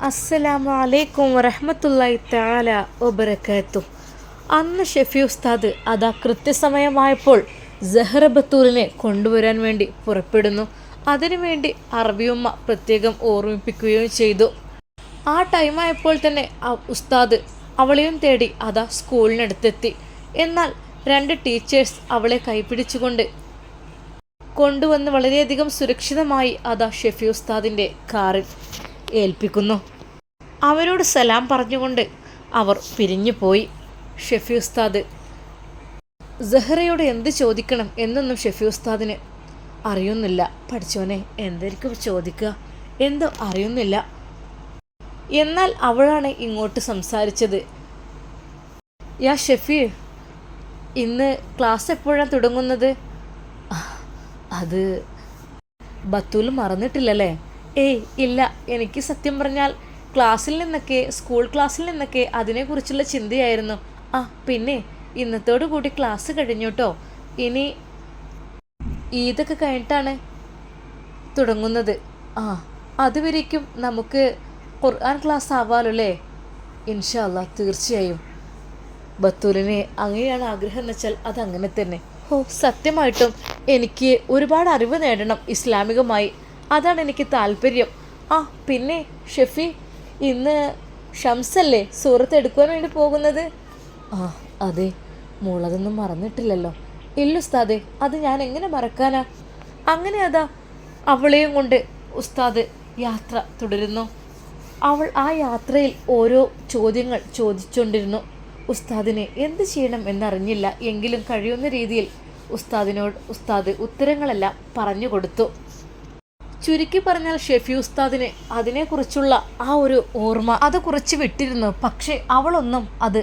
അസ്സലാമു അലൈക്കും വറഹ്മത്തുള്ളാഹി തആല വബറകാതുഹു. അന്ന് ഷെഫി ഉസ്താദ് അതാ കൃത്യസമയമായപ്പോൾ സഹറ ബത്തൂലിനെ കൊണ്ടുവരാൻ വേണ്ടി പുറപ്പെടുന്നു. അതിനുവേണ്ടി അറബിയുമ്മ പ്രത്യേകം ഓർമ്മിപ്പിക്കുകയും ചെയ്തു. ആ ടൈമായപ്പോൾ തന്നെ ഉസ്താദ് അവളെയും തേടി അതാ സ്കൂളിനടുത്തെത്തി. എന്നാൽ രണ്ട് ടീച്ചേഴ്സ് അവളെ കൈപിടിച്ചുകൊണ്ട് കൊണ്ടുവന്ന് വളരെയധികം സുരക്ഷിതമായി അതാ ഷെഫി ഉസ്താദിൻ്റെ കാറിൽ ഏൽപ്പിക്കുന്നു. അവരോട് സലാം പറഞ്ഞുകൊണ്ട് അവർ പിരിഞ്ഞു പോയി. ഷെഫി ഉസ്താദ് സഹറയോട് എന്ത് ചോദിക്കണം എന്നൊന്നും ഷെഫി ഉസ്താദിന് അറിയുന്നില്ല. പഠിച്ചോനെ എന്തായിരിക്കും ചോദിക്കുക, എന്തോ അറിയുന്നില്ല. എന്നാൽ അവളാണ് ഇങ്ങോട്ട് സംസാരിച്ചത്. യാ ഷെഫി, ഇന്ന് ക്ലാസ് എപ്പോഴാണ് തുടങ്ങുന്നത്? അത് ബത്തൂൽ മറന്നിട്ടില്ലല്ലേ? ഏയ് ഇല്ല, എനിക്ക് സത്യം പറഞ്ഞാൽ സ്കൂൾ ക്ലാസ്സിൽ നിന്നൊക്കെ അതിനെക്കുറിച്ചുള്ള ചിന്തയായിരുന്നു. പിന്നെ ഇന്നത്തോടു കൂടി ക്ലാസ് കഴിഞ്ഞു കേട്ടോ. ഇനി ഈദൊക്കെ കഴിഞ്ഞിട്ടാണ് തുടങ്ങുന്നത്. അതുവരേക്കും നമുക്ക് ഖുർആൻ ക്ലാസ് ആവാലോ അല്ലേ? ഇൻഷാ അല്ലാ, തീർച്ചയായും. ബത്തൂലിന് അങ്ങനെയാണ് ആഗ്രഹം എന്ന് വെച്ചാൽ അതങ്ങനെ തന്നെ. സത്യമായിട്ടും എനിക്ക് ഒരുപാട് അറിവ് നേടണം ഇസ്ലാമികമായി, അതാണ് എനിക്ക് താല്പര്യം. പിന്നെ ഷെഫി, ഇന്ന് ഷംസല്ലേ സൂറത്ത് എടുക്കുവാൻ വേണ്ടി പോകുന്നത്? അതെ മോളതൊന്നും മറന്നിട്ടില്ലല്ലോ. ഇല്ല ഉസ്താദെ, അത് ഞാൻ എങ്ങനെ മറക്കാനാ. അങ്ങനെ അതാ അവളെയും കൊണ്ട് ഉസ്താദ് യാത്ര തുടരുന്നു. അവൾ ആ യാത്രയിൽ ഓരോ ചോദ്യങ്ങൾ ചോദിച്ചുകൊണ്ടിരുന്നു. ഉസ്താദിന് എന്ത് ചെയ്യണം എന്നറിഞ്ഞില്ല. എങ്കിലും കഴിയുന്ന രീതിയിൽ ഉസ്താദ് ഉത്തരങ്ങളെല്ലാം പറഞ്ഞു കൊടുത്തു. ചുരുക്കി പറഞ്ഞാൽ ഷെഫി ഉസ്താദിന് അതിനെക്കുറിച്ചുള്ള ആ ഒരു ഓർമ്മ അത് കുറച്ച് വിട്ടിരുന്നു. പക്ഷേ അവളൊന്നും അത്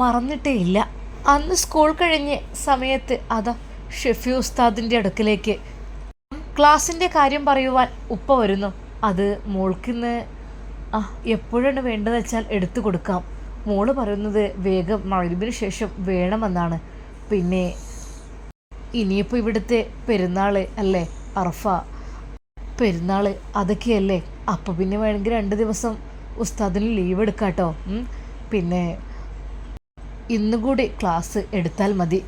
മറന്നിട്ടേ ഇല്ല. അന്ന് സ്കൂൾ കഴിഞ്ഞ് സമയത്ത് അതാ ഷെഫി ഉസ്താദിൻ്റെ അടുക്കലേക്ക് ക്ലാസ്സിൻ്റെ കാര്യം പറയുവാൻ ഉപ്പ വരുന്നു. അത് മോൾക്കിന്ന് എപ്പോഴാണ് വേണ്ടതെന്ന് വെച്ചാൽ എടുത്തു കൊടുക്കാം. മോള് പറയുന്നത് വേഗം മഗ്‌രിബിന് ശേഷം വേണമെന്നാണ്. പിന്നെ ഇനിയിപ്പോൾ ഇവിടുത്തെ പെരുന്നാൾ അല്ലേ, അറഫ പെരുന്നാൾ അതൊക്കെയല്ലേ. അപ്പോൾ പിന്നെ വേണമെങ്കിൽ 2 ദിവസം ഉസ്താദിന് ലീവ് എടുക്കാട്ടോ. പിന്നെ ഇന്നുകൂടി ക്ലാസ് എടുത്താൽ മതി.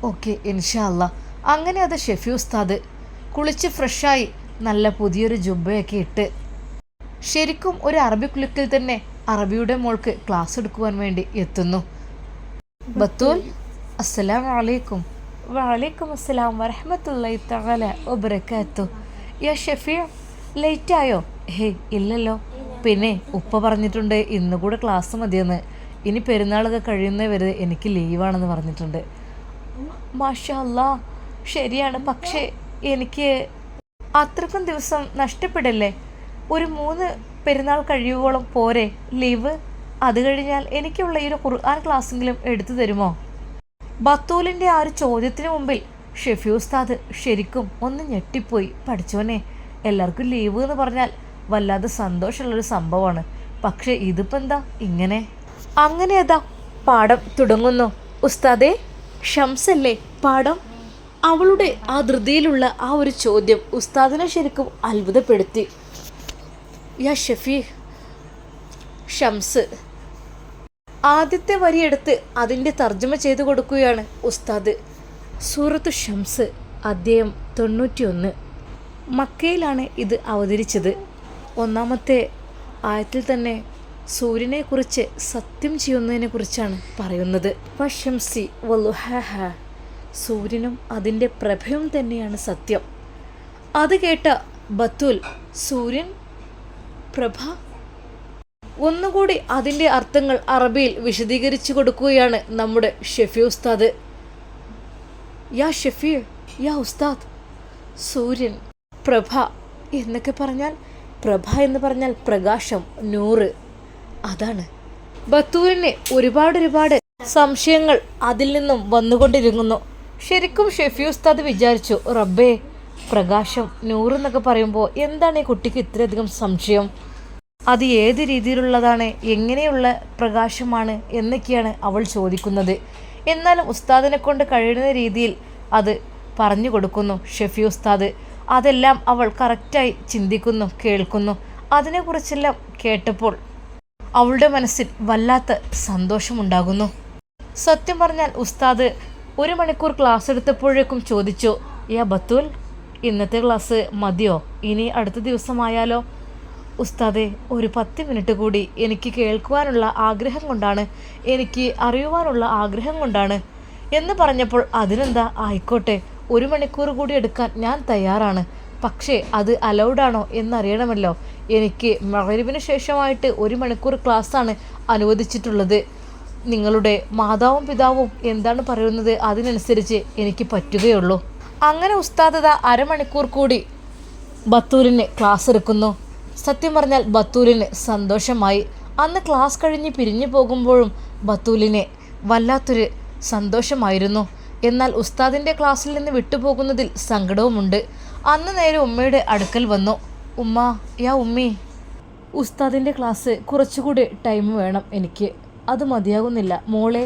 ഓക്കെ ഇൻഷാ അല്ലാ. അങ്ങനെ അത് ഷെഫി ഉസ്താദ് കുളിച്ച് ഫ്രഷായി നല്ല പുതിയൊരു ജുബ്ബയൊക്കെ ഇട്ട് ശരിക്കും ഒരു അറബി കുലുക്കിൽ തന്നെ അറബിയുടെ മോൾക്ക് ക്ലാസ് എടുക്കുവാൻ വേണ്ടി എത്തുന്നു. ബത്തൂൽ, അസ്സലാമു അലൈക്കും. വഅലൈക്കും അസ്സലാം വറഹ്മത്തുള്ളാഹി തആല വബറകാതുഹു. യാ ഷെഫി, ലേറ്റായോ? ഇല്ലല്ലോ. പിന്നെ ഉപ്പ പറഞ്ഞിട്ടുണ്ട് ഇന്നുകൂടെ ക്ലാസ് മതിയെന്ന്. ഇനി പെരുന്നാളൊക്കെ കഴിയുന്നവരെ എനിക്ക് ലീവാണെന്ന് പറഞ്ഞിട്ടുണ്ട്. മാഷാ അല്ലാ, ശരിയാണ്. പക്ഷേ എനിക്ക് അത്രക്കും ദിവസം നഷ്ടപ്പെടല്ലേ? ഒരു 3 പെരുന്നാൾ കഴിയുവോളം പോരെ ലീവ്? അത് കഴിഞ്ഞാൽ എനിക്കുള്ള ഈ ഒരു ഖുർആൻ ക്ലാസ്സെങ്കിലും എടുത്തു തരുമോ? ബത്തൂലിൻ്റെ ആ ഒരു ചോദ്യത്തിന് മുമ്പിൽ ഷെഫി ഉസ്താദ് ശരിക്കും ഒന്ന് ഞെട്ടിപ്പോയി. പഠിച്ചോനെ, എല്ലാവർക്കും ലീവ് എന്ന് പറഞ്ഞാൽ വല്ലാതെ സന്തോഷമുള്ളൊരു സംഭവമാണ്. പക്ഷേ ഇതിപ്പോൾ എന്താ ഇങ്ങനെ? അങ്ങനെ അതാ പാഠം തുടങ്ങുന്നു. ഉസ്താദേ, ഷംസല്ലേ പാഠം? അവളുടെ ആ ധൃതിയിലുള്ള ആ ഒരു ചോദ്യം ഉസ്താദിനെ ശരിക്കും അത്ഭുതപ്പെടുത്തി. യാ ഷെഫി, ഷംസ്. ആദ്യത്തെ വരിയെടുത്ത് അതിൻ്റെ തർജ്ജമ ചെയ്തു കൊടുക്കുകയാണ് ഉസ്താദ്. സൂറത്തു ഷംസ് അധ്യായം 91. മക്കയിലാണ് ഇത് അവതരിച്ചത്. 1-ാമത്തെ ആയത്തിൽ തന്നെ സൂര്യനെക്കുറിച്ച് സത്യം ചെയ്യുന്നതിനെക്കുറിച്ചാണ് പറയുന്നത്. വശംസി വലുഹാഹ, സൂര്യനും അതിൻ്റെ പ്രഭയും തന്നെയാണ് സത്യം. അത് കേട്ട ബത്തൂൽ, സൂര്യൻ, പ്രഭ? ഒന്നുകൂടി അതിൻ്റെ അർത്ഥങ്ങൾ അറബിയിൽ വിശദീകരിച്ചു കൊടുക്കുകയാണ് നമ്മുടെ ഷെഫി ഉസ്താദ്. യാ ഷെഫി, യാ ഉസ്താദ്, സൂര്യൻ, പ്രഭ എന്നൊക്കെ പറഞ്ഞാൽ, പ്രഭ എന്ന് പറഞ്ഞാൽ പ്രകാശം, നൂറ്, അതാണ്. ബത്തൂരിന് ഒരുപാട് സംശയങ്ങൾ അതിൽ നിന്നും വന്നുകൊണ്ടിരിക്കുന്നു. ശരിക്കും ഷെഫി ഉസ്താദ് വിചാരിച്ചു, റബ്ബേ, പ്രകാശം, നൂറ് എന്നൊക്കെ പറയുമ്പോൾ എന്താണ് ഈ കുട്ടിക്ക് ഇത്രയധികം സംശയം? അത് ഏത് രീതിയിലുള്ളതാണ്, എങ്ങനെയുള്ള പ്രകാശമാണ് എന്നൊക്കെയാണ് അവൾ ചോദിക്കുന്നത്. എന്നാലും ഉസ്താദിനെ കൊണ്ട് കഴിയുന്ന രീതിയിൽ അത് പറഞ്ഞു കൊടുക്കുന്നു ഷെഫി ഉസ്താദ്. അതെല്ലാം അവൾ കറക്റ്റായി ചിന്തിക്കുന്നു, കേൾക്കുന്നു. അതിനെക്കുറിച്ചെല്ലാം കേട്ടപ്പോൾ അവളുടെ മനസ്സിൽ വല്ലാത്ത സന്തോഷമുണ്ടാകുന്നു. സത്യം പറഞ്ഞാൽ ഉസ്താദ് 1 മണിക്കൂർ ക്ലാസ് എടുത്തപ്പോഴേക്കും ചോദിച്ചു, യാ ബത്തൂൽ, ഇന്നത്തെ ക്ലാസ് മതിയോ? ഇനി അടുത്ത ദിവസമായാലോ? ഉസ്താദെ, ഒരു 10 മിനിറ്റ് കൂടി എനിക്ക് കേൾക്കുവാനുള്ള ആഗ്രഹം കൊണ്ടാണ്, എനിക്ക് അറിയുവാനുള്ള ആഗ്രഹം കൊണ്ടാണ് എന്ന് പറഞ്ഞപ്പോൾ, അതിനെന്താ, ആയിക്കോട്ടെ, 1 മണിക്കൂർ കൂടി എടുക്കാൻ ഞാൻ തയ്യാറാണ്. പക്ഷേ അത് അലൗഡാണോ എന്നറിയണമല്ലോ. എനിക്ക് മഗ്‌രിബിന് ശേഷമായിട്ട് 1 മണിക്കൂർ ക്ലാസ്സാണ് അനുവദിച്ചിട്ടുള്ളത്. നിങ്ങളുടെ മാതാവും പിതാവും എന്താണ് പറയുന്നത് അതിനനുസരിച്ച് എനിക്ക് പറ്റുകയുള്ളൂ. അങ്ങനെ ഉസ്താദ് അരമണിക്കൂർ കൂടി ബത്തൂലിന് ക്ലാസ് എടുക്കുന്നു. സത്യം പറഞ്ഞാൽ ബത്തൂലിന് സന്തോഷമായി. അന്ന് ക്ലാസ് കഴിഞ്ഞ് പിരിഞ്ഞു പോകുമ്പോഴും ബത്തൂലിന് വല്ലാത്തൊരു സന്തോഷമായിരുന്നു. എന്നാൽ ഉസ്താദിൻ്റെ ക്ലാസ്സിൽ നിന്ന് വിട്ടുപോകുന്നതിൽ സങ്കടവുമുണ്ട്. അന്ന് നേരെ ഉമ്മയുടെ അടുക്കൽ വന്നു. ഉമ്മ, യാ ഉമ്മി, ഉസ്താദിൻ്റെ ക്ലാസ് കുറച്ചുകൂടി ടൈം വേണം എനിക്ക്, അത് മതിയാകുന്നില്ല. മോളെ,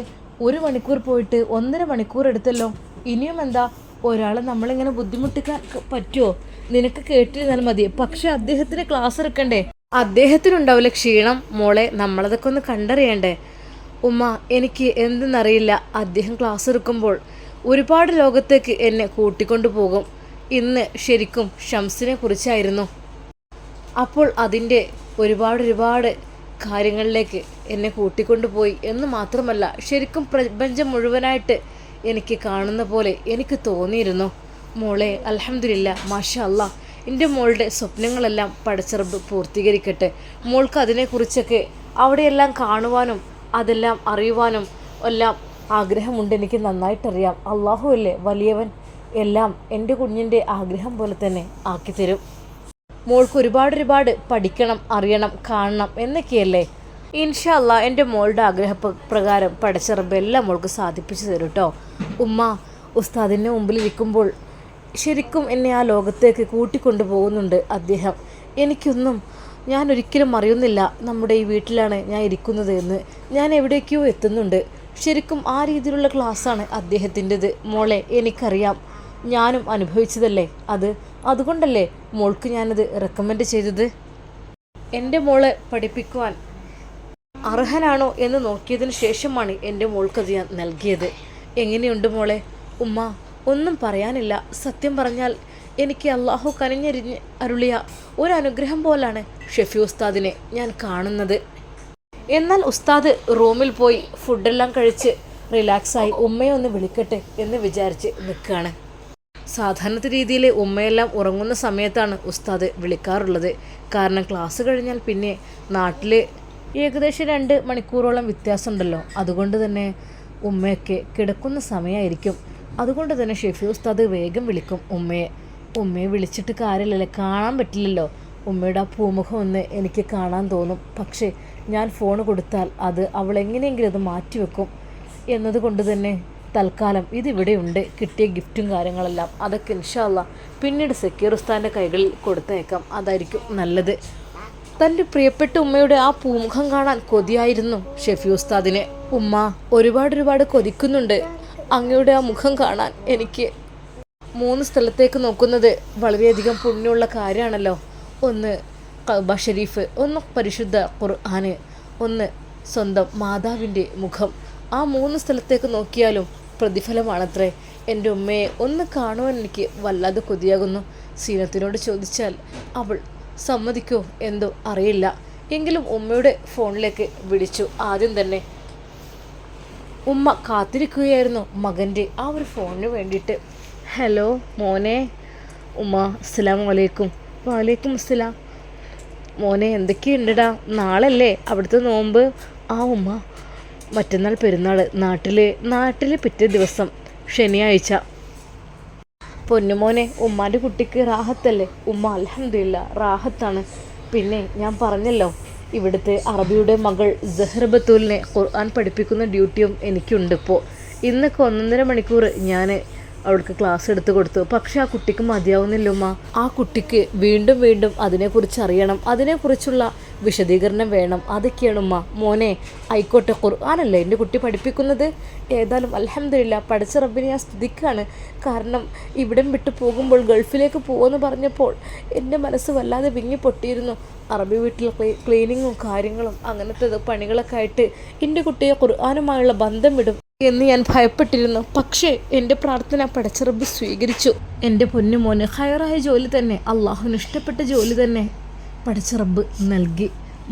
1 മണിക്കൂർ പോയിട്ട് 1.5 മണിക്കൂർ എടുത്തല്ലോ. ഇനിയും എന്താ, ഒരാളെ നമ്മളിങ്ങനെ ബുദ്ധിമുട്ടിക്കാൻ പറ്റുമോ? നിനക്ക് കേട്ടിരുന്നാൽ മതി. പക്ഷെ അദ്ദേഹത്തിന് ക്ലാസ് എടുക്കണ്ടേ? അദ്ദേഹത്തിനുണ്ടാവില്ല ക്ഷീണം. മോളെ, നമ്മളതൊക്കെ ഒന്ന് കണ്ടറിയണ്ടേ? ഉമ്മ, എനിക്ക് എന്തെന്നറിയില്ല, അദ്ദേഹം ക്ലാസ് എടുക്കുമ്പോൾ ഒരുപാട് ലോകത്തേക്ക് എന്നെ കൂട്ടിക്കൊണ്ടു പോകും. ഇന്ന് ശരിക്കും ഷംസിനെ കുറിച്ചായിരുന്നു. അപ്പോൾ അതിൻ്റെ ഒരുപാട് കാര്യങ്ങളിലേക്ക് എന്നെ കൂട്ടിക്കൊണ്ടുപോയി എന്ന് മാത്രമല്ല, ശരിക്കും പ്രപഞ്ചം മുഴുവനായിട്ട് എനിക്ക് കാണുന്ന പോലെ എനിക്ക് തോന്നിയിരുന്നു. മോളെ, അൽഹംദുലില്ലാ, മാഷാ അല്ലാ, എൻ്റെ മോളുടെ സ്വപ്നങ്ങളെല്ലാം പടച്ച റബ്ബ് പൂർത്തീകരിക്കട്ടെ. മോൾക്ക് അതിനെക്കുറിച്ചൊക്കെ അവിടെയെല്ലാം കാണുവാനും അതെല്ലാം അറിയുവാനും എല്ലാം ആഗ്രഹമുണ്ട്. എനിക്ക് നന്നായിട്ടറിയാം. അള്ളാഹു അല്ലേ വലിയവൻ, എല്ലാം എൻ്റെ കുഞ്ഞിൻ്റെ ആഗ്രഹം പോലെ തന്നെ ആക്കിത്തരും. മോൾക്ക് ഒരുപാട് പഠിക്കണം, അറിയണം, കാണണം എന്നൊക്കെയല്ലേ. ഇൻഷാ അല്ലാ, എൻ്റെ മോളുടെ ആഗ്രഹപ്രകാരം പടച്ച റബ്ബ് എല്ലാം മോൾക്ക് സാധിപ്പിച്ചു തരും കേട്ടോ. ഉമ്മ, ഉസ്താദിൻ്റെ മുമ്പിലിരിക്കുമ്പോൾ ശരിക്കും എന്നെ ആ ലോകത്തേക്ക് കൂട്ടിക്കൊണ്ടു പോകുന്നുണ്ട് അദ്ദേഹം. ഞാൻ ഒരിക്കലും അറിയുന്നില്ല നമ്മുടെ ഈ വീട്ടിലാണ് ഞാൻ ഇരിക്കുന്നത് എന്ന്. ഞാൻ എവിടേക്കോ എത്തുന്നുണ്ട്. ശരിക്കും ആ രീതിയിലുള്ള ക്ലാസ്സാണ് അദ്ദേഹത്തിൻ്റെത്. മോളെ, എനിക്കറിയാം, ഞാനും അനുഭവിച്ചതല്ലേ അതുകൊണ്ടല്ലേ മോൾക്ക് ഞാനത് റെക്കമെൻഡ് ചെയ്തത്. എൻ്റെ മോളെ പഠിപ്പിക്കുവാൻ അർഹനാണോ എന്ന് നോക്കിയതിന് ശേഷമാണ് എൻ്റെ മോൾക്കത് ഞാൻ നൽകിയത്. എങ്ങനെയുണ്ട് മോളെ? ഉമ്മ, ഒന്നും പറയാനില്ല. സത്യം പറഞ്ഞാൽ എനിക്ക് അള്ളാഹു കനിഞ്ഞരിഞ്ഞ് അരുളിയ ഒരു അനുഗ്രഹം പോലാണ് ഷെഫി ഉസ്താദിനെ ഞാൻ കാണുന്നത്. എന്നാൽ ഉസ്താദ് റൂമിൽ പോയി ഫുഡെല്ലാം കഴിച്ച് റിലാക്സായി ഉമ്മയെ ഒന്ന് വിളിക്കട്ടെ എന്ന് വിചാരിച്ച് നിൽക്കുകയാണ്. സാധാരണ രീതിയിൽ ഉമ്മയെല്ലാം ഉറങ്ങുന്ന സമയത്താണ് ഉസ്താദ് വിളിക്കാറുള്ളത്. കാരണം ക്ലാസ് കഴിഞ്ഞാൽ പിന്നെ നാട്ടിൽ ഏകദേശം 2 മണിക്കൂറോളം വ്യത്യാസമുണ്ടല്ലോ. അതുകൊണ്ട് തന്നെ ഉമ്മയൊക്കെ കിടക്കുന്ന സമയമായിരിക്കും. അതുകൊണ്ട് തന്നെ ഷെഫി ഉസ്താദ് വേഗം വിളിക്കും ഉമ്മയെ വിളിച്ചിട്ട് കാര്യമില്ലല്ലോ, കാണാൻ പറ്റില്ലല്ലോ. ഉമ്മയുടെ ആ പൂമുഖം ഒന്ന് എനിക്ക് കാണാൻ തോന്നും. പക്ഷേ ഞാൻ ഫോൺ കൊടുത്താൽ അവൾ എങ്ങനെയെങ്കിലും അത് മാറ്റിവെക്കും എന്നതുകൊണ്ട് തന്നെ തൽക്കാലം ഇതിവിടെയുണ്ട്. കിട്ടിയ ഗിഫ്റ്റും കാര്യങ്ങളെല്ലാം അതൊക്കെ ഇൻഷാ അല്ലാ പിന്നീട് സക്കീർ ഉസ്താദിൻ്റെ കൈകളിൽ കൊടുത്തയക്കാം. അതായിരിക്കും നല്ലത്. തൻ്റെ പ്രിയപ്പെട്ട ഉമ്മയുടെ ആ പൂമുഖം കാണാൻ കൊതിയായിരുന്നു ഷെഫി ഉസ്താദിന്. ഉമ്മ, ഒരുപാട് കൊതിക്കുന്നുണ്ട് അങ്ങയുടെ ആ മുഖം കാണാൻ. എനിക്ക് 3 സ്ഥലത്തേക്ക് നോക്കുന്നത് വളരെയധികം പുണ്യമുള്ള കാര്യമാണല്ലോ. ഒന്ന് കഅബ ഷരീഫ്, ഒന്ന് പരിശുദ്ധ ഖുർആന്, ഒന്ന് സ്വന്തം മാതാവിൻ്റെ മുഖം. ആ 3 സ്ഥലത്തേക്ക് നോക്കിയാലും പ്രതിഫലമാണത്രേ. എൻ്റെ ഉമ്മയെ ഒന്ന് കാണുവാൻ എനിക്ക് വല്ലാതെ കൊതിയാകുന്നു. സീനത്തിനോട് ചോദിച്ചാൽ അവൾ സമ്മതിക്കോ എന്തോ അറിയില്ല. എങ്കിലും ഉമ്മയുടെ ഫോണിലേക്ക് വിളിച്ചു. ആദ്യം തന്നെ ഉമ്മ കാത്തിരിക്കുകയായിരുന്നു മകൻ്റെ ആ ഒരു ഫോണിന് വേണ്ടിയിട്ട്. ഹലോ മോനെ. ഉമ്മ, അസ്സലാമു അലൈക്കും. വലൈക്കും അസ്സലാം. മോനെ, എന്തൊക്കെയുണ്ടടാ? നാളല്ലേ അവിടുത്തെ നോമ്പ്? ആ ഉമ്മ, മറ്റന്നാൾ പെരുന്നാൾ. നാട്ടിൽ പിറ്റേ ദിവസം ശനിയാഴ്ച. പൊന്നുമോനെ, ഉമ്മാൻ്റെ കുട്ടിക്ക് റാഹത്തല്ലേ? ഉമ്മ, അൽഹംദുലില്ലാ റാഹത്താണ്. പിന്നെ ഞാൻ പറഞ്ഞല്ലോ, ഇവിടുത്തെ അറബിയുടെ മകൾ സഹ്റ ബത്തൂലിനെ ഖുർആൻ പഠിപ്പിക്കുന്ന ഡ്യൂട്ടിയും എനിക്കുണ്ട്. ഇപ്പോൾ ഇന്നൊക്കെ 1.5 മണിക്കൂർ ഞാൻ അവൾക്ക് ക്ലാസ് എടുത്ത് കൊടുത്തു. പക്ഷെ ആ കുട്ടിക്ക് മതിയാവുന്നില്ല ഉമ്മ. ആ കുട്ടിക്ക് വീണ്ടും വീണ്ടും അതിനെക്കുറിച്ച് അറിയണം, അതിനെക്കുറിച്ചുള്ള വിശദീകരണം വേണം. അതൊക്കെയാണ് ഉമ്മ. മോനെ ആയിക്കോട്ടെ, ഖുർആനല്ലേ എൻ്റെ കുട്ടി പഠിപ്പിക്കുന്നത്. ഏതായാലും അൽഹംദുലില്ലാ, പഠിച്ച റബ്ബിനെ ഞാൻ സ്തുതിക്കാണ്. കാരണം ഇവിടം വിട്ടു പോകുമ്പോൾ ഗൾഫിലേക്ക് പോകുമെന്ന് പറഞ്ഞപ്പോൾ എൻ്റെ മനസ്സ് വല്ലാതെ വിങ്ങി പൊട്ടിയിരുന്നു. അറബി വീട്ടിൽ ക്ലീനിങ്ങും കാര്യങ്ങളും അങ്ങനത്തെ പണികളൊക്കെ ആയിട്ട് എൻ്റെ കുട്ടിയെ ഖുർആനുമായുള്ള ബന്ധം വിടും എന്ന് ഞാൻ ഭയപ്പെട്ടിരുന്നു. പക്ഷേ എൻ്റെ പ്രാർത്ഥന പടച്ച റബ്ബ് സ്വീകരിച്ചു. എൻ്റെ പൊന്നുമോന് ഹയറായ ജോലി തന്നെ, അള്ളാഹുവിന് ഇഷ്ടപ്പെട്ട ജോലി തന്നെ പടച്ച റബ്ബ് നൽകി.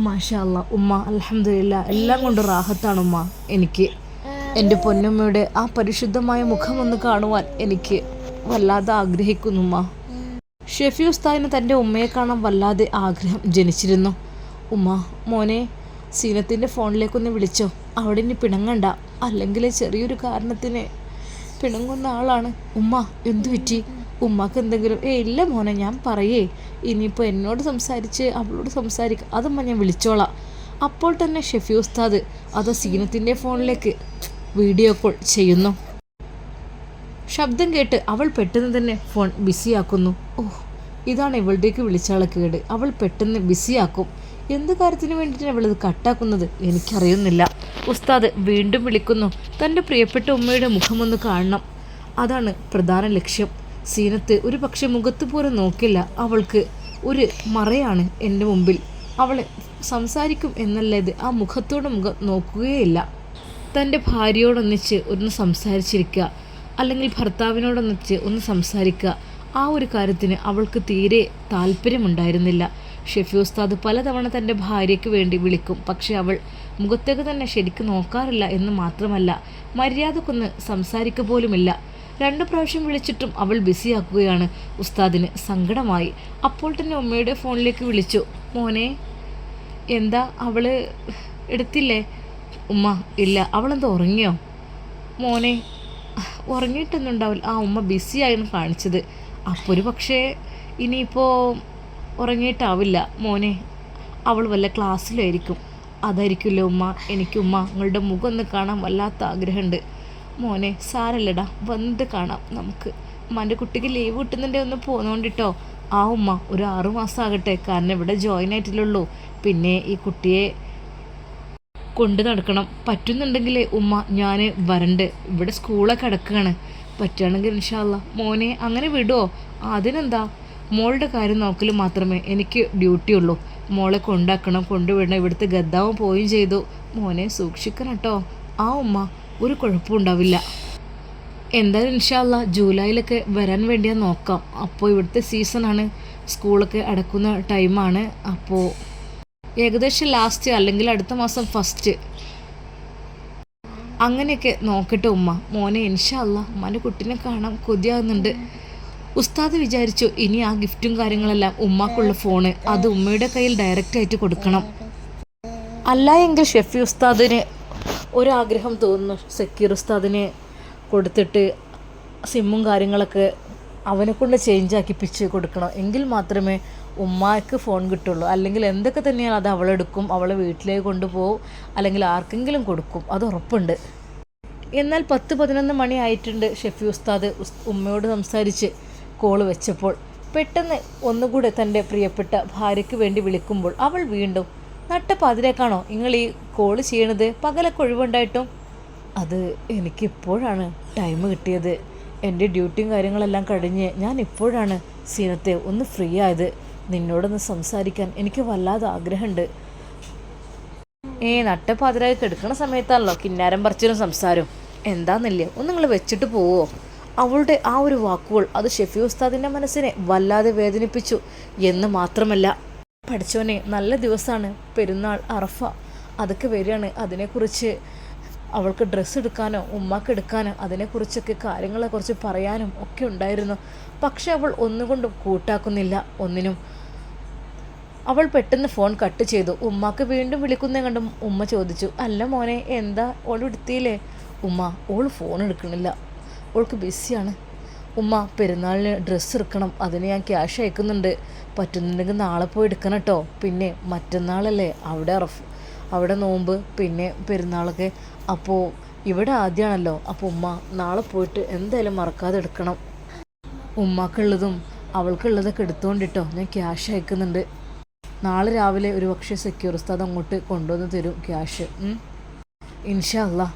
മാഷാ അല്ലാ ഉമ്മ, അൽഹംദുലില്ലാ, എല്ലാം കൊണ്ട് റാഹത്താണ് ഉമ്മ. എനിക്ക് എൻ്റെ പൊന്നുമ്മയുടെ ആ പരിശുദ്ധമായ മുഖമൊന്ന് കാണുവാൻ എനിക്ക് വല്ലാതെ ആഗ്രഹിക്കുന്നു ഉമ്മ. ഷെഫി ഉസ്താദിന് തൻ്റെ ഉമ്മയെ കാണാൻ വല്ലാതെ ആഗ്രഹം ജനിച്ചിരുന്നു. ഉമ്മ, മോനെ സീനത്തിൻ്റെ ഫോണിലേക്കൊന്ന് വിളിച്ചോ, അവിടെ ഇനി പിണങ്ങണ്ട, അല്ലെങ്കിൽ ചെറിയൊരു കാരണത്തിന് പിണങ്ങുന്ന ആളാണ്. ഉമ്മ എന്തു പറ്റി? ഉമ്മക്ക് എന്തെങ്കിലും? ഇല്ല മോനെ, ഞാൻ പറയേ, ഇനിയിപ്പോൾ എന്നോട് സംസാരിച്ച് അവളോട് സംസാരിക്കുക, അതുമ്മ ഞാൻ വിളിച്ചോളാം. അപ്പോൾ തന്നെ ഷെഫി ഉസ്താദ് അത് സീനത്തിൻ്റെ ഫോണിലേക്ക് വീഡിയോ കോൾ ചെയ്യുന്നു. ശബ്ദം കേട്ട് അവൾ പെട്ടെന്ന് തന്നെ ഫോൺ ബിസിയാക്കുന്നു. ഓഹ്, ഇതാണ് ഇവളുടേക്ക് വിളിച്ചാളെ കേട്. അവൾ പെട്ടെന്ന് ബിസിയാക്കും. എന്ത് കാര്യത്തിന് വേണ്ടിയിട്ടാണ് അവളത് കട്ടാക്കുന്നത് എനിക്കറിയുന്നില്ല. ഉസ്താദ് വീണ്ടും വിളിക്കുന്നു. തൻ്റെ പ്രിയപ്പെട്ട ഉമ്മയുടെ മുഖമൊന്ന് കാണണം, അതാണ് പ്രധാന ലക്ഷ്യം. സീനത്ത് ഒരു പക്ഷെ മുഖത്ത് പോലും നോക്കില്ല. അവൾക്ക് ഒരു മറയാണ് എൻ്റെ മുമ്പിൽ. അവൾ സംസാരിക്കും എന്നല്ലാതെ ആ മുഖത്തോട് മുഖം നോക്കുകയില്ല. തൻ്റെ ഭാര്യയോടൊന്നിച്ച് ഒന്ന് സംസാരിച്ചിരിക്കുക, അല്ലെങ്കിൽ ഭർത്താവിനോടൊന്നിച്ച് ഒന്ന് സംസാരിക്കുക, ആ ഒരു കാര്യത്തിന് അവൾക്ക് തീരെ താല്പര്യമുണ്ടായിരുന്നില്ല. ഷെഫി ഉസ്താദ് പലതവണ തൻ്റെ ഭാര്യയ്ക്ക് വേണ്ടി വിളിക്കും, പക്ഷെ അവൾ മുഖത്തേക്ക് തന്നെ ശരിക്കും നോക്കാറില്ല എന്ന് മാത്രമല്ല, മര്യാദക്കൊന്ന് സംസാരിക്കുക പോലുമില്ല. 2 പ്രാവശ്യം വിളിച്ചിട്ടും അവൾ ബിസിയാക്കുകയാണ്. ഉസ്താദിന് സങ്കടമായി. അപ്പോൾ തന്നെ ഉമ്മയുടെ ഫോണിലേക്ക് വിളിച്ചു. മോനെ എന്താ, അവള് എടുത്തില്ലേ? ഉമ്മ ഇല്ല, അവളെന്താ ഉറങ്ങിയോ? മോനെ ഉറങ്ങിയിട്ടൊന്നും ഉണ്ടാവില്ല, ആ ഉമ്മ ബിസിയായിരുന്നു കാണിച്ചത്. അപ്പോൾ ഒരു പക്ഷേ ഇനിയിപ്പോൾ ഉറങ്ങിയിട്ടാവില്ല മോനെ, അവൾ വല്ല ക്ലാസ്സിലായിരിക്കും, അതായിരിക്കുമല്ലോ ഉമ്മ. എനിക്ക് ഉമ്മ നിങ്ങളുടെ മുഖം ഒന്ന് കാണാൻ വല്ലാത്ത ആഗ്രഹമുണ്ട് മോനെ. സാരല്ലടാ, വന്നിട്ട് കാണാം നമുക്ക്. ഉമ്മാൻ്റെ കുട്ടിക്ക് ലീവ് കിട്ടുന്നുണ്ടെ ഒന്ന് പോന്നോണ്ടിട്ടോ. ആ ഉമ്മ ഒരു 6 മാസം ആകട്ടെ, കാരണം ഇവിടെ ജോയിൻ ആയിട്ടില്ലുള്ളൂ. പിന്നെ ഈ കുട്ടിയെ കൊണ്ട് നടക്കണം. പറ്റുന്നുണ്ടെങ്കിൽ ഉമ്മ ഞാൻ വരണ്ട്, ഇവിടെ സ്കൂളൊക്കെ അടക്കുകയാണ്. പറ്റുകയാണെങ്കിൽ ഇൻഷാ അല്ലാ മോനെ അങ്ങനെ വിടുമോ? അതിനെന്താ, മോളുടെ കാര്യം നോക്കൽ മാത്രമേ എനിക്ക് ഡ്യൂട്ടി ഉള്ളൂ. മോളെ കൊണ്ടാക്കണം, കൊണ്ടുവിടണം. ഇവിടുത്തെ ഗദ്ദാവും പോവുകയും ചെയ്തു. മോനെ സൂക്ഷിക്കണം കേട്ടോ. ആ ഉമ്മ ഒരു കുഴപ്പമുണ്ടാവില്ല. എന്തായാലും ഇൻഷാ അല്ലാ ജൂലൈയിലൊക്കെ വരാൻ വേണ്ടിയാൽ നോക്കാം. അപ്പോൾ ഇവിടുത്തെ സീസണാണ്, സ്കൂളൊക്കെ അടക്കുന്ന ടൈമാണ്. അപ്പോൾ ഏകദേശം ലാസ്റ്റ് അല്ലെങ്കിൽ അടുത്ത മാസം ഫസ്റ്റ് അങ്ങനെയൊക്കെ നോക്കട്ടെ ഉമ്മ. മോനെ ഇൻഷാ അല്ലാ ഉമ്മാൻ്റെ കുട്ടീനെ കാണാൻ കൊതിയാകുന്നുണ്ട്. ഉസ്താദ് വിചാരിച്ചു ഇനി ആ ഗിഫ്റ്റും കാര്യങ്ങളെല്ലാം ഉമ്മാക്കുള്ള ഫോണ് അത് ഉമ്മയുടെ കയ്യിൽ ഡയറക്റ്റായിട്ട് കൊടുക്കണം. അല്ല എങ്കിൽ ഷെഫി ഉസ്താദിന് ഒരാഗ്രഹം തോന്നുന്നു, സക്കീർ ഉസ്താദിന് കൊടുത്തിട്ട് സിമ്മും കാര്യങ്ങളൊക്കെ അവനെ കൊണ്ട് ചേഞ്ച് ആക്കിപ്പിച്ച് കൊടുക്കണം. എങ്കിൽ മാത്രമേ ഉമ്മാക്ക് ഫോൺ കിട്ടുള്ളൂ. അല്ലെങ്കിൽ എന്തൊക്കെ തന്നെയാണ് അത് അവളെടുക്കും, അവളെ വീട്ടിലേക്ക് കൊണ്ടുപോകും, അല്ലെങ്കിൽ ആർക്കെങ്കിലും കൊടുക്കും, അത് ഉറപ്പുണ്ട്. എന്നാൽ 10-11 മണി ആയിട്ടുണ്ട്. ഷെഫി ഉസ്താദ് ഉമ്മയോട് സംസാരിച്ച് കോള് വെച്ചപ്പോൾ പെട്ടെന്ന് ഒന്നുകൂടെ തൻ്റെ പ്രിയപ്പെട്ട ഭാര്യയ്ക്ക് വേണ്ടി വിളിക്കുമ്പോൾ അവൾ വീണ്ടും നട്ടപ്പാതിരേക്കാണോ നിങ്ങൾ ഈ കോള് ചെയ്യണത്? പകലൊക്കെ ഒഴിവുണ്ടായിട്ടും? അത് എനിക്കിപ്പോഴാണ് ടൈം കിട്ടിയത്. എൻ്റെ ഡ്യൂട്ടിയും കാര്യങ്ങളെല്ലാം കഴിഞ്ഞ് ഞാൻ ഇപ്പോഴാണ് സീനത്തെ ഒന്ന് ഫ്രീ ആയത്. നിന്നോടൊന്ന് സംസാരിക്കാൻ എനിക്ക് വല്ലാതെ ആഗ്രഹമുണ്ട്. നട്ടപ്പാതിരായി കിടക്കുന്ന സമയത്താണല്ലോ കിന്നാരം പറിച്ചിലും സംസാരം. എന്താന്നില്ലേ, ഒന്ന് നിങ്ങൾ വെച്ചിട്ട് പോവോ? അവളുടെ ആ ഒരു വാക്കുകൾ അത് ഷെഫി ഉസ്താദിൻ്റെ മനസ്സിനെ വല്ലാതെ വേദനിപ്പിച്ചു. എന്ന് മാത്രമല്ല, പഠിച്ചോനെ നല്ല ദിവസമാണ്, പെരുന്നാൾ, അറഫ അതൊക്കെ വരികയാണ്. അതിനെക്കുറിച്ച് അവൾക്ക് ഡ്രസ്സ് എടുക്കാനോ ഉമ്മാക്ക് എടുക്കാനോ അതിനെക്കുറിച്ചൊക്കെ കാര്യങ്ങളെക്കുറിച്ച് പറയാനും ഒക്കെ ഉണ്ടായിരുന്നു. പക്ഷെ അവൾ ഒന്നുകൊണ്ടും കൂട്ടാക്കുന്നില്ല ഒന്നിനും. അവൾ പെട്ടെന്ന് ഫോൺ കട്ട് ചെയ്തു. ഉമ്മാക്ക് വീണ്ടും വിളിക്കുന്നേ കണ്ടും ഉമ്മ ചോദിച്ചു, അല്ല മോനെ എന്താ ഓൾ എടുത്തില്ലേ? ഉമ്മ ഓൾ ഫോൺ എടുക്കണില്ല, ഓൾക്ക് ബിസിയാണ്. ഉമ്മ പെരുന്നാളിന് ഡ്രസ്സ് എടുക്കണം, അതിന് ഞാൻ ക്യാഷ് അയക്കുന്നുണ്ട്, പറ്റുന്നുണ്ടെങ്കിൽ നാളെ പോയി എടുക്കണം കേട്ടോ. പിന്നെ മറ്റന്നാളല്ലേ അവിടെ നോമ്പ്, പിന്നെ പെരുന്നാളൊക്കെ, അപ്പോൾ ഇവിടെ ആദ്യമാണല്ലോ. അപ്പോൾ ഉമ്മ നാളെ പോയിട്ട് എന്തായാലും മറക്കാതെ എടുക്കണം. ഉമ്മാക്കുള്ളതും അവൾക്കുള്ളതൊക്കെ എടുത്തുകൊണ്ടിട്ടോ, ഞാൻ ക്യാഷ് അയക്കുന്നുണ്ട്. നാളെ രാവിലെ ഒരു പക്ഷേ സെക്യൂർ ഉസ്താദ് അങ്ങോട്ട് കൊണ്ടുവന്ന് തരും ക്യാഷ്. ഇൻഷാ അല്ലാ.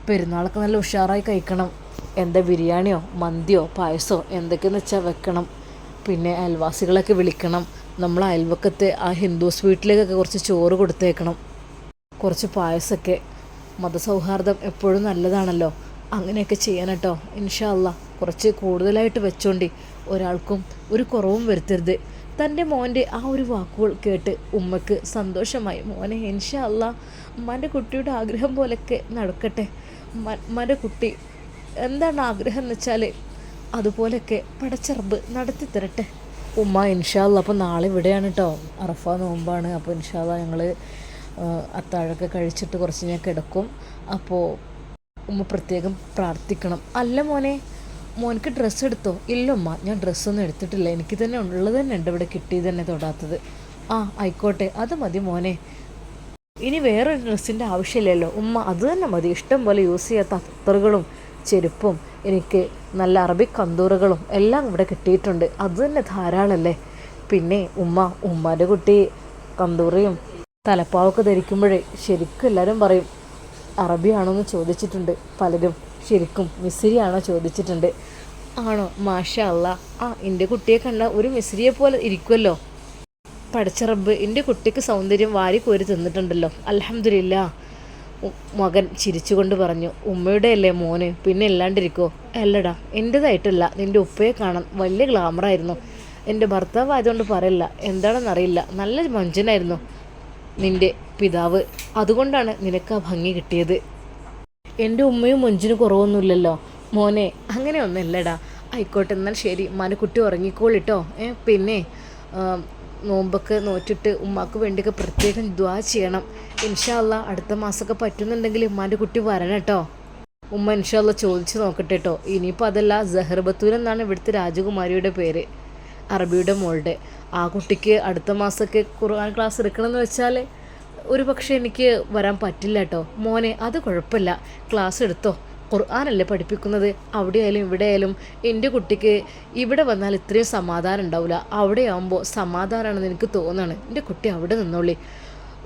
പെരുന്നാളൊക്കെ നല്ല ഉഷാറായി കഴിക്കണം. എന്താ ബിരിയാണിയോ മന്തിയോ പായസമോ എന്തൊക്കെയെന്ന് വെച്ചാൽ വെക്കണം. പിന്നെ അയൽവാസികളൊക്കെ വിളിക്കണം. നമ്മൾ അയൽവക്കത്തെ ആ ഹിന്ദുസ് വീട്ടിലേക്കൊക്കെ കുറച്ച് ചോറ് കൊടുത്തേക്കണം, കുറച്ച് പായസമൊക്കെ. മതസൗഹാർദ്ദം എപ്പോഴും നല്ലതാണല്ലോ. അങ്ങനെയൊക്കെ ചെയ്യാനട്ടോ. ഇൻഷാ അല്ലാ. കുറച്ച് കൂടുതലായിട്ട് വെച്ചോണ്ടി, ഒരാൾക്കും ഒരു കുറവും വരുത്തരുത്. തൻ്റെ മോൻ്റെ ആ ഒരു വാക്കുകൾ കേട്ട് ഉമ്മക്ക് സന്തോഷമായി. മോനെ ഇൻഷാ അല്ലാ, ഉമ്മാൻ്റെ കുട്ടിയുടെ ആഗ്രഹം പോലെയൊക്കെ നടക്കട്ടെ. ഉമ്മാൻ്റെ കുട്ടി എന്താണ് ആഗ്രഹം എന്ന് വെച്ചാൽ അതുപോലെയൊക്കെ പടച്ചറബ് നടത്തി തരട്ടെ. ഉമ്മ ഇൻഷാ അല്ലാ. അപ്പോൾ നാളെ ഇവിടെയാണ് കേട്ടോ, അറഫ നോമ്പാണ്. അപ്പോൾ ഇൻഷാ അല്ലാ ഞങ്ങൾ അത്താഴമൊക്കെ കഴിച്ചിട്ട് കുറച്ച് ഞാൻ കിടക്കും. അപ്പോൾ ഉമ്മ പ്രത്യേകം പ്രാർത്ഥിക്കണം. അല്ല മോനെ, മോനക്ക് ഡ്രസ്സ് എടുത്തോ? ഇല്ല ഉമ്മ, ഞാൻ ഡ്രസ്സൊന്നും എടുത്തിട്ടില്ല. എനിക്ക് തന്നെ ഉള്ളത് തന്നെ ഉണ്ട്, ഇവിടെ കിട്ടിയത് തന്നെ തൊടാത്തത്. ആയിക്കോട്ടെ, അത് മതി മോനെ. ഇനി വേറൊരു ഡ്രസ്സിൻ്റെ ആവശ്യമില്ലല്ലോ ഉമ്മ, അത് തന്നെ മതി. ഇഷ്ടം പോലെ യൂസ് ചെയ്യാത്ത അത്തറുകളും ചെരുപ്പും എനിക്ക് നല്ല അറബിക് കന്തൂറുകളും എല്ലാം ഇവിടെ കിട്ടിയിട്ടുണ്ട്, അത് തന്നെ ധാരാളമല്ലേ. പിന്നെ ഉമ്മാൻ്റെ കുട്ടി കന്തൂറയും തലപ്പാവൊക്കെ ധരിക്കുമ്പോഴേ ശരിക്കും എല്ലാവരും പറയും അറബിയാണോ എന്ന് ചോദിച്ചിട്ടുണ്ട് പലരും. ശരിക്കും മിസ്രിയാണോ ചോദിച്ചിട്ടുണ്ട്. ആണോ? മാഷാ അല്ലാ. എൻ്റെ കുട്ടിയെ കണ്ട ഒരു മിസ്രിയെ പോലെ ഇരിക്കുമല്ലോ. പടച്ച റബ്ബ് എൻ്റെ കുട്ടിക്ക് സൗന്ദര്യം വാരി കോരി തന്നിട്ടുണ്ടല്ലോ, അൽഹംദുലില്ലാ. മകൻ ചിരിച്ചുകൊണ്ട് പറഞ്ഞു. ഉമ്മയുടെ അല്ലേ മോന്, പിന്നെ ഇല്ലാണ്ടിരിക്കോ? അല്ലടാ, എൻ്റേതായിട്ടല്ല, നിൻ്റെ ഉപ്പയെ കാണാൻ വലിയ ഗ്ലാമറായിരുന്നു. എൻ്റെ ഭർത്താവ് ആയതുകൊണ്ട് പറയില്ല, എന്താണെന്നറിയില്ല, നല്ല മനുഷ്യനായിരുന്നു നിൻ്റെ പിതാവ്, അതുകൊണ്ടാണ് നിനക്ക് ആ ഭംഗി കിട്ടിയത്. എൻ്റെ ഉമ്മയും മൊഞ്ചിന് കുറവൊന്നുമില്ലല്ലോ മോനെ. അങ്ങനെയൊന്നുമില്ലടാ. ആയിക്കോട്ടെ, എന്നാൽ ശരി, കുട്ടി ഉറങ്ങിക്കോളിട്ടോ. പിന്നെ നോമ്പൊക്കെ നോറ്റിട്ട് ഉമ്മാക്ക് വേണ്ടിയൊക്കെ പ്രത്യേകം ദുആ ചെയ്യണം. ഇൻഷാ അല്ലാ അടുത്ത മാസമൊക്കെ പറ്റുന്നുണ്ടെങ്കിൽ ഉമ്മാൻ്റെ കുട്ടി വരണം കേട്ടോ. ഉമ്മ ഇൻഷാ അല്ലാ ചോദിച്ച് നോക്കട്ടെ കേട്ടോ. ഇനിയിപ്പോൾ അതല്ല, സഹർ ബത്തൂൽ എന്നാണ് ഇവിടുത്തെ രാജകുമാരിയുടെ പേര്, അറബിയുടെ മോളുടെ. ആ കുട്ടിക്ക് അടുത്ത മാസമൊക്കെ ഖുർആൻ ക്ലാസ് എടുക്കണമെന്ന് വെച്ചാൽ ഒരു പക്ഷേ എനിക്ക് വരാൻ പറ്റില്ല കേട്ടോ. മോനെ അത് കുഴപ്പമില്ല, ക്ലാസ് എടുത്തോ. ഖുർആനല്ലേ പഠിപ്പിക്കുന്നത്. അവിടെ ആയാലും ഇവിടെ ആയാലും എൻ്റെ കുട്ടിക്ക് ഇവിടെ വന്നാൽ ഇത്രയും സമാധാനം ഉണ്ടാവില്ല. അവിടെ ആകുമ്പോൾ സമാധാനമാണെന്ന് എനിക്ക് തോന്നുകയാണ്. എൻ്റെ കുട്ടി അവിടെ നിന്നോളി.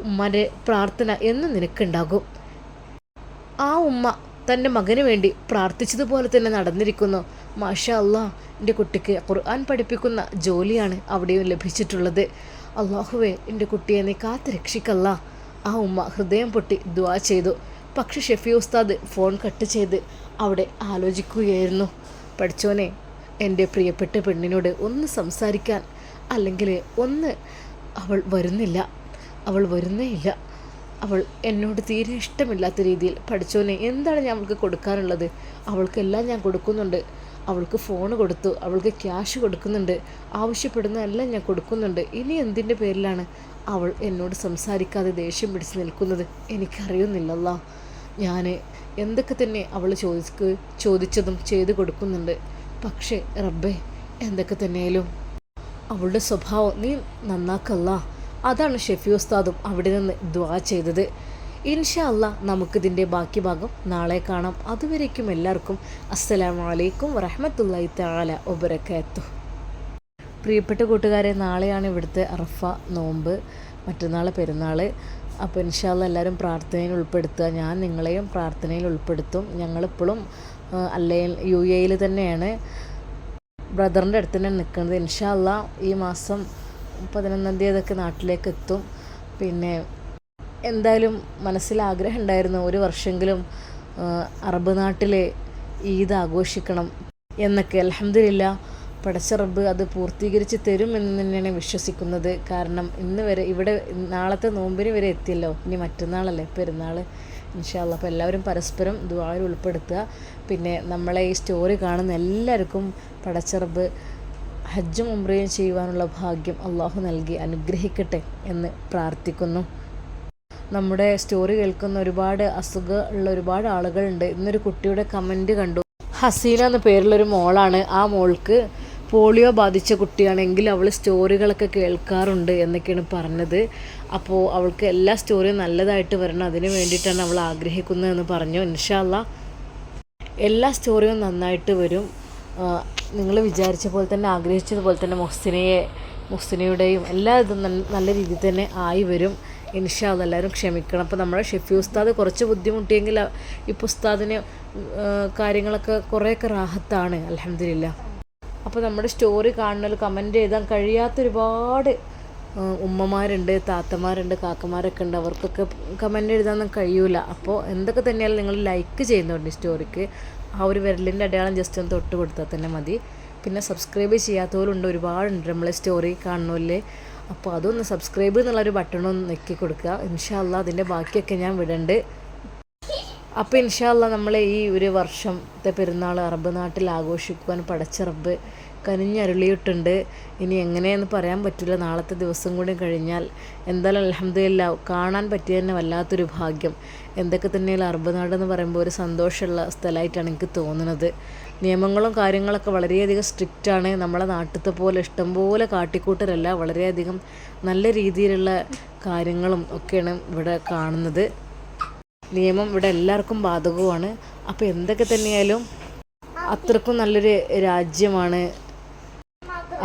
ഉമ്മാൻ്റെ പ്രാർത്ഥന എന്നും നിനക്കുണ്ടാകും. ആ ഉമ്മ തൻ്റെ മകന് വേണ്ടി പ്രാർത്ഥിച്ചതുപോലെ തന്നെ നടന്നിരിക്കുന്നു. മാഷാ അല്ലാ, എൻ്റെ കുട്ടിക്ക് ഖുർആൻ പഠിപ്പിക്കുന്ന ജോലിയാണ് അവിടെയും ലഭിച്ചിട്ടുള്ളത്. അള്ളാഹുവേ, എൻ്റെ കുട്ടിയെ നീ കാത്ത് രക്ഷിക്കല്ല. ആ ഉമ്മ ഹൃദയം പൊട്ടി ദുആ ചെയ്തു. പക്ഷെ ഷെഫി ഉസ്താദ് ഫോൺ കട്ട് ചെയ്ത് അവിടെ ആലോചിക്കുകയായിരുന്നു. പഠിച്ചോനെ, എൻ്റെ പ്രിയപ്പെട്ട പെണ്ണിനോട് ഒന്ന് സംസാരിക്കാൻ, അല്ലെങ്കിൽ അവൾ വരുന്നില്ല, അവൾ വരുന്നേയില്ല. അവൾ എന്നോട് തീരെ ഇഷ്ടമില്ലാത്ത രീതിയിൽ. പഠിച്ചോനെ, എന്താണ് ഞാൻ അവൾക്ക് കൊടുക്കാനുള്ളത്? അവൾക്കെല്ലാം ഞാൻ കൊടുക്കുന്നുണ്ട്. അവൾക്ക് ഫോൺ കൊടുത്തു, അവൾക്ക് ക്യാഷ് കൊടുക്കുന്നുണ്ട്, ആവശ്യപ്പെടുന്നതെല്ലാം ഞാൻ കൊടുക്കുന്നുണ്ട്. ഇനി എന്തിൻ്റെ പേരിലാണ് അവൾ എന്നോട് സംസാരിക്കാതെ ദേഷ്യം പിടിച്ച് നിൽക്കുന്നത്? എനിക്കറിയുന്നില്ലല്ലോ. ഞാൻ എന്തൊക്കെ തന്നെ അവൾ ചോദിച്ചതും ചെയ്തു കൊടുക്കുന്നുണ്ട്. പക്ഷേ റബ്ബേ, എന്തൊക്കെ തന്നെയാലും അവളുടെ സ്വഭാവം നീ നന്നാക്കല്ല. അതാണ് ഷെഫി ഉസ്താദും അവിടെ നിന്ന് ദുആ ചെയ്തത്. ഇൻഷാ അല്ലാ നമുക്കിതിൻ്റെ ബാക്കി ഭാഗം നാളെ കാണാം. അതുവരേക്കും എല്ലാവർക്കും അസ്സലാമു അലൈക്കും വറഹ്മത്തുള്ളാഹി തആല വബറകാതുഹു. പ്രിയപ്പെട്ട കൂട്ടുകാരെ, നാളെയാണ് ഇവിടുത്തെ അറഫ നോമ്പ്, മറ്റന്നാൾ പെരുന്നാൾ. അപ്പോൾ ഇൻഷാ അല്ലാ എല്ലാവരും പ്രാർത്ഥനയിൽ ഉൾപ്പെടുത്തുക. ഞാൻ നിങ്ങളെയും പ്രാർത്ഥനയിൽ ഉൾപ്പെടുത്തും. ഞങ്ങളിപ്പോഴും UAE തന്നെയാണ്, ബ്രദറിൻ്റെ അടുത്ത് തന്നെ നിൽക്കുന്നത്. ഇൻഷാ അല്ലാ ഈ മാസം 11-ാം തീയതി നാട്ടിലേക്ക് എത്തും. പിന്നെ എന്തായാലും മനസ്സിൽ ആഗ്രഹം ഉണ്ടായിരുന്നു, ഒരു വർഷമെങ്കിലും അറബ് നാട്ടിലെ ഈദ് ആഘോഷിക്കണം എന്നൊക്കെ. അൽഹംദുലില്ലാ, പടച്ച റബ്ബ് അത് പൂർത്തീകരിച്ച് തരുമെന്ന് തന്നെയാണ് വിശ്വസിക്കുന്നത്. കാരണം ഇന്ന് വരെ ഇവിടെ നാളത്തെ നോമ്പിന് വരെ എത്തിയല്ലോ, ഇനി മറ്റന്നാളല്ലേ പെരുന്നാൾ. ഇൻഷാ അല്ലാ അപ്പോൾ എല്ലാവരും പരസ്പരം ദുആയിൽ ഉൾപ്പെടുത്തുക. പിന്നെ നമ്മളെ ഈ സ്റ്റോറി കാണുന്ന എല്ലാവർക്കും പടച്ച റബ്ബ് ഹജ്ജും ഉംറയും ചെയ്യുവാനുള്ള ഭാഗ്യം അള്ളാഹു നൽകി അനുഗ്രഹിക്കട്ടെ എന്ന് പ്രാർത്ഥിക്കുന്നു. നമ്മുടെ സ്റ്റോറി കേൾക്കുന്ന ഒരുപാട് അസുഖമുള്ള ഒരുപാട് ആളുകളുണ്ട്. ഇന്നൊരു കുട്ടിയുടെ കമൻറ്റ് കണ്ടു. ഹസീന എന്ന പേരുള്ളൊരു മോളാണ്. ആ മോൾക്ക് പോളിയോ ബാധിച്ച കുട്ടിയാണെങ്കിൽ അവൾ സ്റ്റോറികളൊക്കെ കേൾക്കാറുണ്ട് എന്നൊക്കെയാണ് പറഞ്ഞത്. അപ്പോൾ അവൾക്ക് എല്ലാ സ്റ്റോറിയും നല്ലതായിട്ട് വരണം, അതിന് വേണ്ടിയിട്ടാണ് അവൾ ആഗ്രഹിക്കുന്നതെന്ന് പറഞ്ഞു. ഇൻഷാ അല്ലാ എല്ലാ സ്റ്റോറിയും നന്നായിട്ട് വരും. നിങ്ങൾ വിചാരിച്ച പോലെ തന്നെ ആഗ്രഹിച്ചതുപോലെ തന്നെ മുഹ്സിനയുടെയും എല്ലാ ഇതും നല്ല രീതിയിൽ തന്നെ ആയി വരും. ഇൻഷാ അല്ലാ എല്ലാവരും ക്ഷമിക്കണം. അപ്പോൾ നമ്മുടെ ഷെഫി ഉസ്താദ് കുറച്ച് ബുദ്ധിമുട്ടിയെങ്കിൽ ഇപ്പോൾ ഉസ്താദിന് കാര്യങ്ങളൊക്കെ കുറേയൊക്കെ റാഹത്താണ് അൽഹംദുലില്ലാ. അപ്പോൾ നമ്മുടെ സ്റ്റോറി കാണുന്നതിൽ കമൻറ്റ് എഴുതാൻ കഴിയാത്തൊരുപാട് ഉമ്മമാരുണ്ട്, താത്തമാരുണ്ട്, കാക്കമാരൊക്കെ ഉണ്ട്. അവർക്കൊക്കെ കമൻറ്റ് എഴുതാനൊന്നും കഴിയൂല. അപ്പോൾ എന്തൊക്കെ തന്നെയാലും നിങ്ങൾ ലൈക്ക് ചെയ്യുന്നുണ്ട് സ്റ്റോറിക്ക്. ആ ഒരു വിരലിൻ്റെ അടയാളം ജസ്റ്റ് ഒന്ന് തൊട്ട് കൊടുത്താൽ തന്നെ മതി. പിന്നെ സബ്സ്ക്രൈബ് ചെയ്യാത്തവരുണ്ട്, ഒരുപാടുണ്ട് നമ്മളെ സ്റ്റോറി കാണുന്നല്ലേ. അപ്പോൾ അതൊന്ന് സബ്സ്ക്രൈബ് എന്നുള്ളൊരു ബട്ടണൊന്ന് നെക്കി കൊടുക്കുക. ഇൻഷാ അല്ലാ അതിൻ്റെ ബാക്കിയൊക്കെ ഞാൻ വിടണ്ട്. അപ്പോൾ ഇൻഷാ അല്ലാ നമ്മളെ ഈ ഒരു വർഷത്തെ പെരുന്നാൾ അറബ് നാട്ടിൽ ആഘോഷിക്കുവാൻ പടച്ച റബ്ബ് കനിഞ്ഞരുളിയിട്ടുണ്ട്. ഇനി എങ്ങനെയെന്ന് പറയാൻ പറ്റില്ല, നാളത്തെ ദിവസം കൂടി കഴിഞ്ഞാൽ. എന്തായാലും അൽഹംദുലില്ലാ കാണാൻ പറ്റിയ തന്നെ വല്ലാത്തൊരു ഭാഗ്യം. എന്തൊക്കെ തന്നെയാണ് അറബ് നാടെന്ന് പറയുമ്പോൾ ഒരു സന്തോഷമുള്ള സ്ഥലമായിട്ടാണ് എനിക്ക് തോന്നുന്നത്. നിയമങ്ങളും കാര്യങ്ങളൊക്കെ വളരെയധികം സ്ട്രിക്റ്റാണ്. നമ്മളെ നാട്ടിലത്തെ പോലെ ഇഷ്ടംപോലെ കാട്ടിക്കൂട്ടലല്ല, വളരെയധികം നല്ല രീതിയിലുള്ള കാര്യങ്ങളും ഒക്കെയാണ് ഇവിടെ കാണുന്നത്. നിയമം ഇവിടെ എല്ലാവർക്കും ബാധകവുമാണ്. അപ്പോൾ എന്തൊക്കെ തന്നെയായാലും അത്രക്കും നല്ലൊരു രാജ്യമാണ്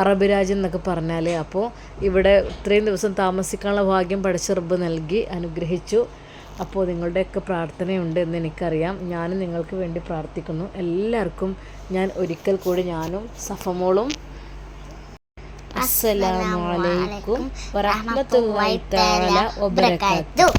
അറബ് രാജ്യം എന്നൊക്കെ പറഞ്ഞാൽ. അപ്പോൾ ഇവിടെ ഇത്രയും ദിവസം താമസിക്കാനുള്ള ഭാഗ്യം പടച്ച റബ്ബ് നൽകി അനുഗ്രഹിച്ചു. അപ്പോൾ നിങ്ങളുടെയൊക്കെ പ്രാർത്ഥനയുണ്ട് എന്ന് എനിക്കറിയാം. ഞാനും നിങ്ങൾക്ക് വേണ്ടി പ്രാർത്ഥിക്കുന്നു. എല്ലാവർക്കും ഞാൻ ഒരിക്കൽ കൂടി ഞാനും സഫമോളും അസ്സലാമു അലൈക്കും വറഹ്മത്തുള്ളാഹി തആല വബറകാതുഹു.